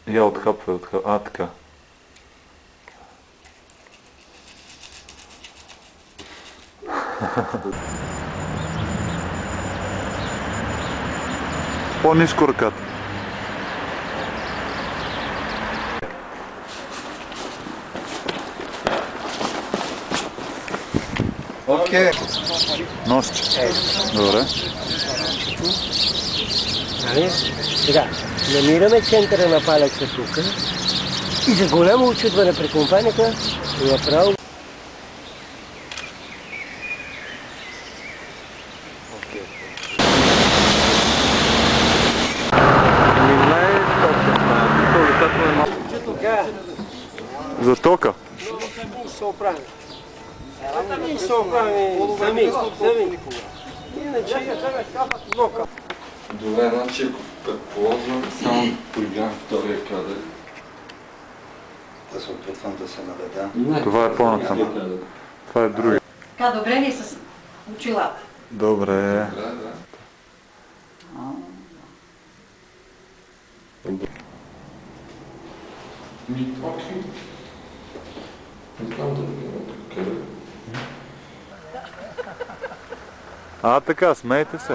Я отхапвай. А, така. По-ниско ръката. Окей. Носче. Добре. Нали? Сега, намираме центъра на палеца тук и за голямо очудване при компанията направо. За тока. Се оправим. Се оправим сами. Иначе блока. Добре, значи ако предположим, само поиграем втория кадър. Да се опитвам да се наведа. Това е по-натам. Това е други. Така, добре ли с очилата? Добре. Окей. А, така, смейте се.